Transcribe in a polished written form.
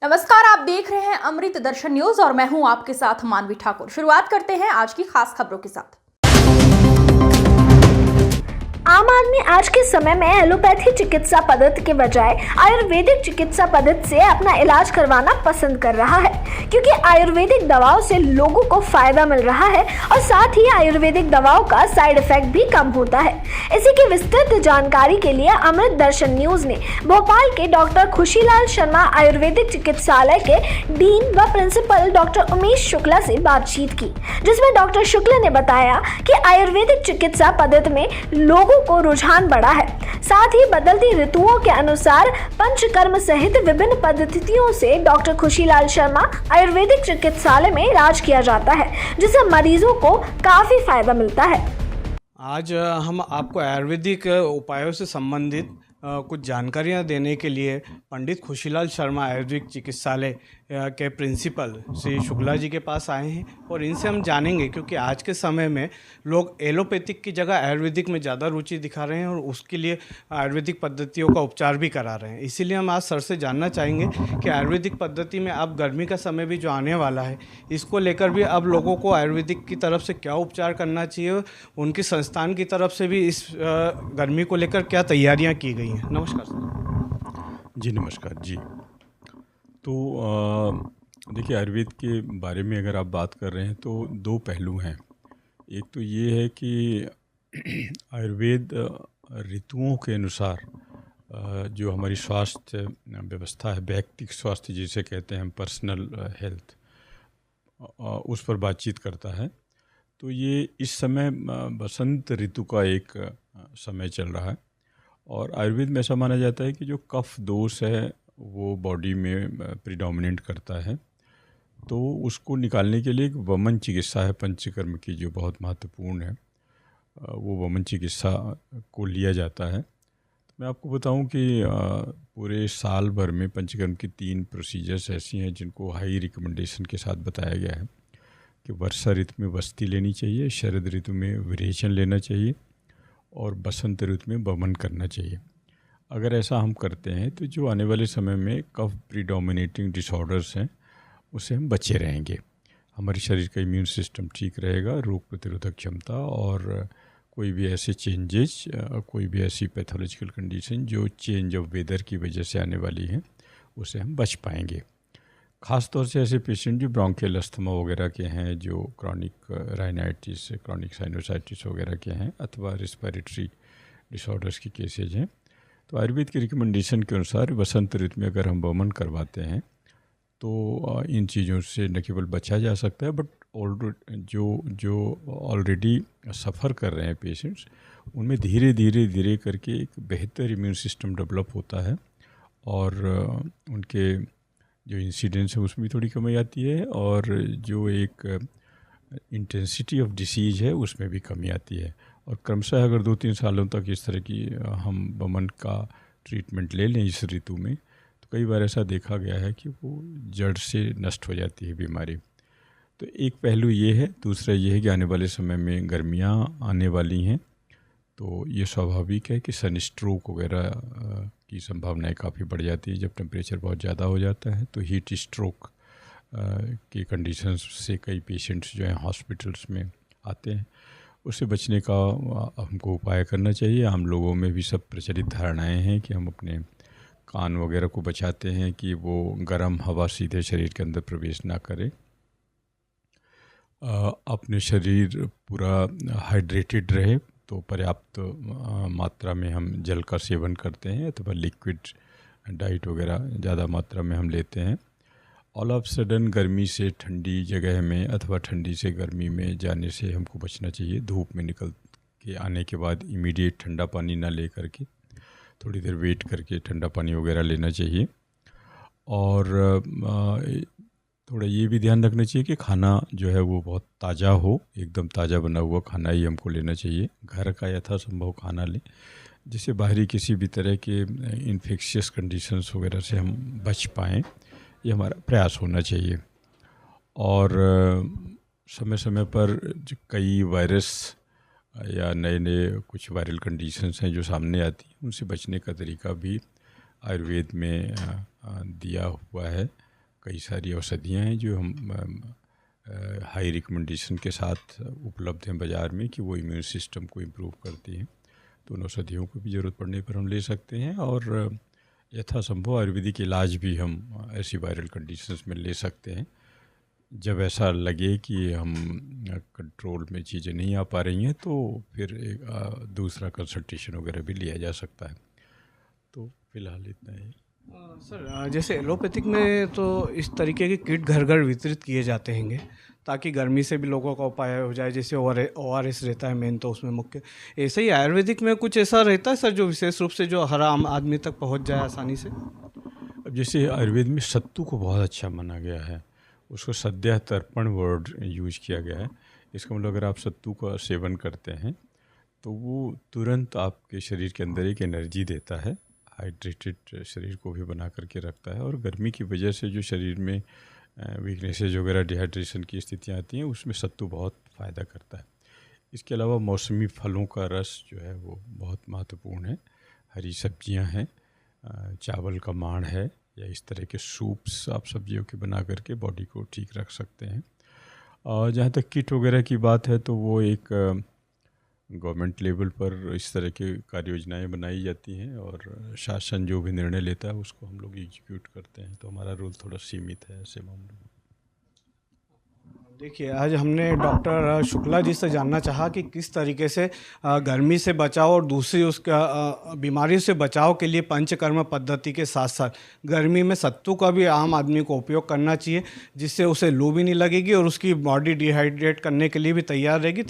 नमस्कार, आप देख रहे हैं अमृत दर्शन न्यूज और मैं हूं आपके साथ मानवी ठाकुर। शुरुआत करते हैं आज की खास खबरों के साथ। आम आदमी आज के समय में एलोपैथी चिकित्सा पद्धति के बजाय आयुर्वेदिक चिकित्सा पद्धति से अपना इलाज करवाना पसंद कर रहा है, क्योंकि आयुर्वेदिक दवाओं से लोगों को फायदा मिल रहा है और साथ ही आयुर्वेदिक दवाओं का साइड इफेक्ट भी कम होता है। इसी की विस्तृत जानकारी के लिए अमृत दर्शन न्यूज ने भोपाल के डॉक्टर खुशीलाल शर्मा आयुर्वेदिक चिकित्सालय के डीन व प्रिंसिपल डॉक्टर उमेश शुक्ला से बातचीत की, जिसमें डॉक्टर शुक्ला ने बताया कि आयुर्वेदिक चिकित्सा पद्धति में लोगों को रुझान बढ़ा है। साथ ही बदलती ऋतुओं के अनुसार पंचकर्म सहित विभिन्न पद्धतियों से डॉक्टर खुशीलाल शर्मा आयुर्वेदिक चिकित्सालय में इलाज किया जाता है, जिससे मरीजों को काफी फायदा मिलता है। आज हम आपको आयुर्वेदिक उपायों से संबंधित कुछ जानकारियां देने के लिए पंडित खुशीलाल शर्मा आयुर्वेदिक चिकित्सालय के प्रिंसिपल श्री शुक्ला जी के पास आए हैं और इनसे हम जानेंगे, क्योंकि आज के समय में लोग एलोपैथिक की जगह आयुर्वेदिक में ज़्यादा रुचि दिखा रहे हैं और उसके लिए आयुर्वेदिक पद्धतियों का उपचार भी करा रहे हैं। इसीलिए हम आज सर से जानना चाहेंगे कि आयुर्वेदिक पद्धति में अब गर्मी का समय भी जो आने वाला है, इसको लेकर भी अब लोगों को आयुर्वेदिक की तरफ से क्या उपचार करना चाहिए, उनकी संस्थान की तरफ से भी इस गर्मी को लेकर क्या तैयारियाँ की गई हैं। नमस्कार सर। जी नमस्कार जी। तो देखिए, आयुर्वेद के बारे में अगर आप बात कर रहे हैं तो दो पहलू हैं। एक तो ये है कि आयुर्वेद ऋतुओं के अनुसार जो हमारी स्वास्थ्य व्यवस्था है, व्यक्तिगत स्वास्थ्य जिसे कहते हैं हम, पर्सनल हेल्थ, उस पर बातचीत करता है। तो ये इस समय बसंत ऋतु का एक समय चल रहा है और आयुर्वेद में ऐसा माना जाता है कि जो कफ दोष है वो बॉडी में प्रिडोमिनेट करता है, तो उसको निकालने के लिए एक वमन चिकित्सा है पंचकर्म की, जो बहुत महत्वपूर्ण है। वो वमन चिकित्सा को लिया जाता है। तो मैं आपको बताऊं कि पूरे साल भर में पंचकर्म की 3 प्रोसीजर्स ऐसी हैं जिनको हाई रिकमेंडेशन के साथ बताया गया है कि वर्षा ऋतु में वस्ती लेनी चाहिए, शरद ऋतु में विरेचन लेना चाहिए और बसंत ऋतु में वमन करना चाहिए। अगर ऐसा हम करते हैं तो जो आने वाले समय में कफ प्रीडोमिनेटिंग डिसऑर्डर्स हैं उससे हम बचे रहेंगे। हमारे शरीर का इम्यून सिस्टम ठीक रहेगा, रोग प्रतिरोधक क्षमता और कोई भी ऐसे चेंजेस, कोई भी ऐसी पैथोलॉजिकल कंडीशन जो चेंज ऑफ वेदर की वजह से आने वाली हैं, उससे हम बच पाएंगे। ख़ास तौर से ऐसे पेशेंट जो ब्रोंकियल अस्थमा वगैरह के हैं, जो क्रॉनिक राइनाइटिस, क्रॉनिक साइनोसाइटिस वगैरह के हैं, अथवा रिस्पिरेटरी डिसऑर्डर्स की केसेज हैं, तो आयुर्वेद की रिकमेंडेशन के अनुसार बसंत ऋतु में अगर हम वमन करवाते हैं तो इन चीज़ों से न केवल बचा जा सकता है, बट जो ऑलरेडी सफ़र कर रहे हैं पेशेंट्स, उनमें धीरे धीरे करके एक बेहतर इम्यून सिस्टम डेवलप होता है और उनके जो इंसिडेंस है उसमें भी थोड़ी कमी आती है और जो एक इंटेंसिटी ऑफ डिसीज़ है उसमें भी कमी आती है। और क्रमशः अगर 2-3 सालों तक इस तरह की हम वमन का ट्रीटमेंट ले लें इस ऋतु में, तो कई बार ऐसा देखा गया है कि वो जड़ से नष्ट हो जाती है बीमारी। तो एक पहलू ये है। दूसरा ये है कि आने वाले समय में गर्मियाँ आने वाली हैं, तो ये स्वाभाविक है कि सन स्ट्रोक वगैरह की संभावनाएं काफ़ी बढ़ जाती है। जब टेम्परेचर बहुत ज़्यादा हो जाता है तो हीट स्ट्रोक की कंडीशंस से कई पेशेंट्स जो हैं हॉस्पिटल्स में आते हैं। उससे बचने का हमको उपाय करना चाहिए। हम लोगों में भी सब प्रचलित धारणाएं हैं कि हम अपने कान वगैरह को बचाते हैं कि वो गर्म हवा सीधे शरीर के अंदर प्रवेश ना करे। अपने शरीर पूरा हाइड्रेटेड रहे, तो पर्याप्त मात्रा में हम जल का सेवन करते हैं अथवा लिक्विड डाइट वगैरह ज़्यादा मात्रा में हम लेते हैं। ऑल ऑफ सडन गर्मी से ठंडी जगह में अथवा ठंडी से गर्मी में जाने से हमको बचना चाहिए। धूप में निकल के आने के बाद इमीडिएट ठंडा पानी ना ले करके थोड़ी देर वेट करके ठंडा पानी वगैरह लेना चाहिए। और थोड़ा ये भी ध्यान रखना चाहिए कि खाना जो है वो बहुत ताज़ा हो, एकदम ताज़ा बना हुआ खाना ही हमको लेना चाहिए। घर का यथासंभव खाना लें, जिससे बाहरी किसी भी तरह के इन्फेक्शियस कंडीशंस वगैरह से हम बच पाएँ, ये हमारा प्रयास होना चाहिए। और समय समय पर जो कई वायरस या नए कुछ वायरल कंडीशंस हैं जो सामने आती हैं, उनसे बचने का तरीका भी आयुर्वेद में दिया हुआ है। कई सारी औषधियाँ हैं जो हम हाई रिकमेंडेशन के साथ उपलब्ध हैं बाज़ार में कि वो इम्यून सिस्टम को इम्प्रूव करती हैं। तो उन औषधियों को भी ज़रूरत पड़ने पर हम ले सकते हैं और यथासंभव आयुर्वेदिक इलाज भी हम ऐसी वायरल कंडीशंस में ले सकते हैं। जब ऐसा लगे कि हम कंट्रोल में चीज़ें नहीं आ पा रही हैं तो फिर एक दूसरा कंसल्टेशन वगैरह भी लिया जा सकता है। तो फिलहाल इतना ही। सर जैसे एलोपैथिक में तो इस तरीके के किट घर घर वितरित किए जाते हैंगे ताकि गर्मी से भी लोगों का उपाय हो जाए, जैसे ORS रहता है मेन तो उसमें मुख्य। ऐसे ही आयुर्वेदिक में कुछ ऐसा रहता है सर जो विशेष रूप से जो हर आम आदमी तक पहुंच जाए आसानी से? अब जैसे आयुर्वेद में सत्तू को बहुत अच्छा माना गया है, उसको सद्या तर्पण वर्ड यूज किया गया है। इसका मतलब अगर आप सत्तू का सेवन करते हैं तो वो तुरंत आपके शरीर के अंदर एक एनर्जी देता है, हाइड्रेटेड शरीर को भी बना करके रखता है, और गर्मी की वजह से जो शरीर में वीकनेसेज वगैरह डिहाइड्रेशन की स्थितियाँ आती हैं उसमें सत्तू बहुत फ़ायदा करता है। इसके अलावा मौसमी फलों का रस जो है वो बहुत महत्वपूर्ण है। हरी सब्जियां हैं, चावल का मांड है, या इस तरह के सूप्स आप सब्जियों के बना करके बॉडी को ठीक रख सकते हैं। और जहाँ तक किट वगैरह की बात है तो वो एक गवर्नमेंट लेवल पर इस तरह की कार्य योजनाएँ बनाई जाती हैं और शासन जो भी निर्णय लेता है उसको हम लोग एग्जीक्यूट करते हैं। तो हमारा रोल थोड़ा सीमित है ऐसे मामलों में। देखिए, आज हमने डॉक्टर शुक्ला जी से जानना चाहा कि किस तरीके से गर्मी से बचाव और दूसरी उसका बीमारी से बचाव के लिए पंचकर्म पद्धति के साथ साथ गर्मी में सत्तू का भी आम आदमी को उपयोग करना चाहिए, जिससे उसे लू भी नहीं लगेगी और उसकी बॉडी डिहाइड्रेट करने के लिए भी तैयार रहेगी।